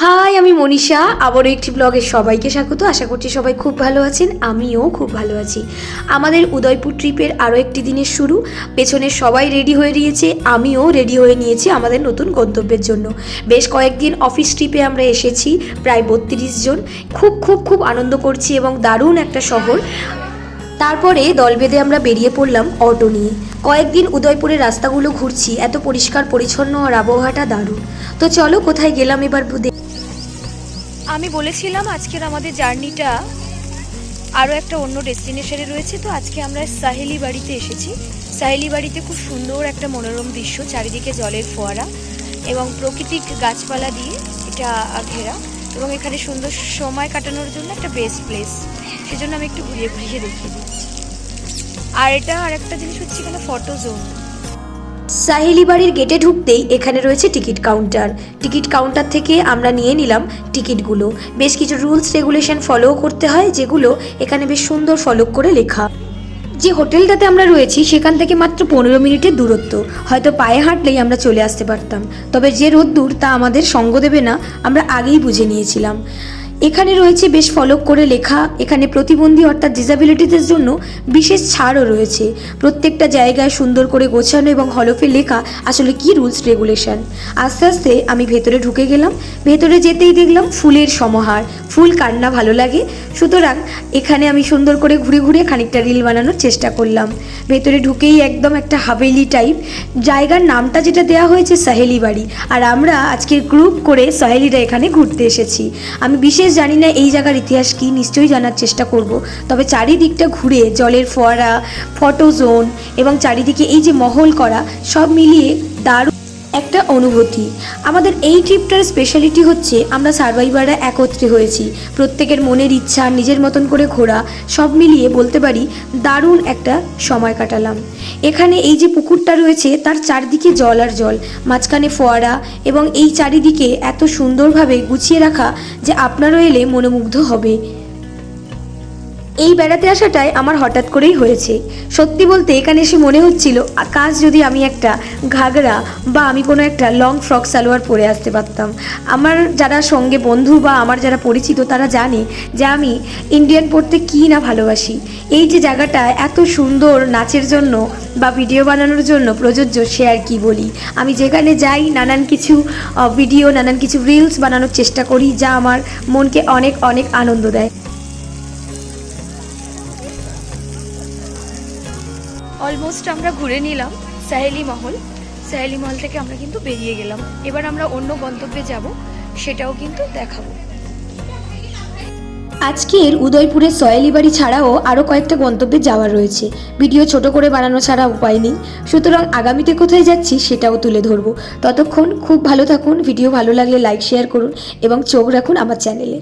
High, আমি মনীষা। আবারও একটি ব্লগে সবাইকে স্বাগত। আশা করছি সবাই খুব ভালো আছেন, আমিও খুব ভালো আছি। আমাদের উদয়পুর ট্রিপের আরও একটি দিনের শুরু। পেছনে সবাই রেডি হয়ে নিয়েছে, আমিও রেডি হয়ে নিয়েছি আমাদের নতুন গন্তব্যের জন্য। বেশ কয়েকদিন অফিস ট্রিপে আমরা এসেছি, প্রায় 32 জন। খুব খুব খুব আনন্দ করছি এবং দারুণ একটা শহর। তারপরে দল বেঁধে আমরা বেরিয়ে পড়লাম অটো নিয়ে। কয়েকদিন উদয়পুরের রাস্তাগুলো ঘুরছি, এত পরিষ্কার পরিচ্ছন্ন আর আবহাওয়াটা দারুণ। তো চলো কোথায় গেলাম এবার আমি বলেছিলাম আজকের আমাদের জার্নিটা আরও একটা অন্য ডেস্টিনেশনে রয়েছে। তো আজকে আমরা সাহেলি বাড়িতে এসেছি। সাহেলি বাড়িতে খুব সুন্দর একটা মনোরম দৃশ্য, চারিদিকে জলের ফোয়ারা এবং প্রাকৃতিক গাছপালা দিয়ে এটা ঘেরা, এবং এখানে সুন্দর সময় কাটানোর জন্য একটা বেস্ট প্লেস। সেজন্য আমি একটু ঘুরিয়ে ঘুরিয়ে দেখিয়ে দিচ্ছি। আর এটা আর একটা জিনিস হচ্ছে এখানে ফটো জোন। সাহেলি বাড়ির গেটে ঢুকতেই এখানে রয়েছে টিকিট কাউন্টার। টিকিট কাউন্টার থেকে আমরা নিয়ে নিলাম টিকিটগুলো। বেশ কিছু রুলস রেগুলেশন ফলো করতে হয়, যেগুলো এখানে বেশ সুন্দর ফলো করে লেখা। যে হোটেলটাতে আমরা রয়েছি সেখান থেকে মাত্র 15 মিনিটের দূরত্ব। হয়তো পায়ে হাঁটলেই আমরা চলে আসতে পারতাম, তবে যে রোদ্দূর তা আমাদের সঙ্গ দেবে না, আমরা আগেই বুঝে নিয়েছিলাম। এখানে রয়েছে বেশ ফলো করে লেখা, এখানে প্রতিবন্ধী অর্থাৎ ডিসেবিলিটিদের জন্য বিশেষ ছাড়ও রয়েছে। প্রত্যেকটা জায়গায় সুন্দর করে গোছানো এবং হলফে লেখা আসলে কি রুলস রেগুলেশন। আস্তে আস্তে আমি ভেতরে ঢুকে গেলাম। ভেতরে যেতেই দেখলাম ফুলের সমাহার। ফুল কার না ভালো লাগে, সুতরাং এখানে আমি সুন্দর করে ঘুরে ঘুরে খানিকটা রিল বানানোর চেষ্টা করলাম। ভেতরে ঢুকেই একদম একটা হাভেলি টাইপ। জায়গার নামটা যেটা দেওয়া হয়েছে সাহেলি বাড়ি, আর আমরা আজকের গ্রুপ করে সাহেলিরা এখানে ঘুরতে এসেছি। আমি বিশেষ জানি না এই জায়গার ইতিহাস কি, নিশ্চয়ই জানার চেষ্টা করব। তবে চারিদিকটা ঘুরে জলের ফোয়ারা, ফটো জোন এবং চারিদিকে এই যে মহল করা, সব মিলিয়ে দারুণ একটা অনুভূতি। আমাদের এই ট্রিপটার স্পেশালিটি হচ্ছে আমরা সার্ভাইভাররা একত্রে হয়েছি। প্রত্যেকের মনের ইচ্ছা, নিজের মতন করে ঘোরা, সব মিলিয়ে বলতে পারি দারুণ একটা সময় কাটালাম। এখানে এই যে পুকুরটা রয়েছে তার চারদিকে জল আর জল, মাঝখানে ফোয়ারা, এবং এই চারিদিকে এত সুন্দরভাবে গুছিয়ে রাখা যে আপনারও এলে মনোমুগ্ধ হবে। এই বেড়াতে আসাটাই আমার হঠাৎ করেই হয়েছে। সত্যি বলতে এখানে এসে মনে হচ্ছিল কাজ যদি আমি একটা ঘাগরা বা আমি কোনো একটা লং ফ্রক সালোয়ার পরে আসতে পারতাম। আমার যারা সঙ্গে বন্ধু বা আমার যারা পরিচিত তারা জানে যে আমি ইন্ডিয়ান পড়তে কী না ভালোবাসি। এই যে জায়গাটা এত সুন্দর নাচের জন্য বা ভিডিও বানানোর জন্য প্রযোজ্য, সে আর কি বলি। আমি যেখানে যাই নানান কিছু ভিডিও, নানান কিছু রিলস বানানোর চেষ্টা করি, যা আমার মনকে অনেক অনেক আনন্দ দেয়। অলমোস্ট আমরা ঘুরে নিলাম সাহেলি মহল। সাহেলি মহল থেকে আমরা কিন্তু বেরিয়ে গেলাম। এবার আমরা অন্য গন্তব্যে যাব, সেটাও কিন্তু দেখাবো। আজকের উদয়পুরের সয়ালি বাড়ি ছাড়াও আরও কয়েকটা গন্তব্যে যাওয়ার রয়েছে। ভিডিও ছোট করে বানানো ছাড়া উপায় নেই, সুতরাং আগামীতে কোথায় যাচ্ছি সেটাও তুলে ধরবো। ততক্ষণ খুব ভালো থাকুন। ভিডিও ভালো লাগলে লাইক শেয়ার করুন এবং চোখ রাখুন আমার চ্যানেলে।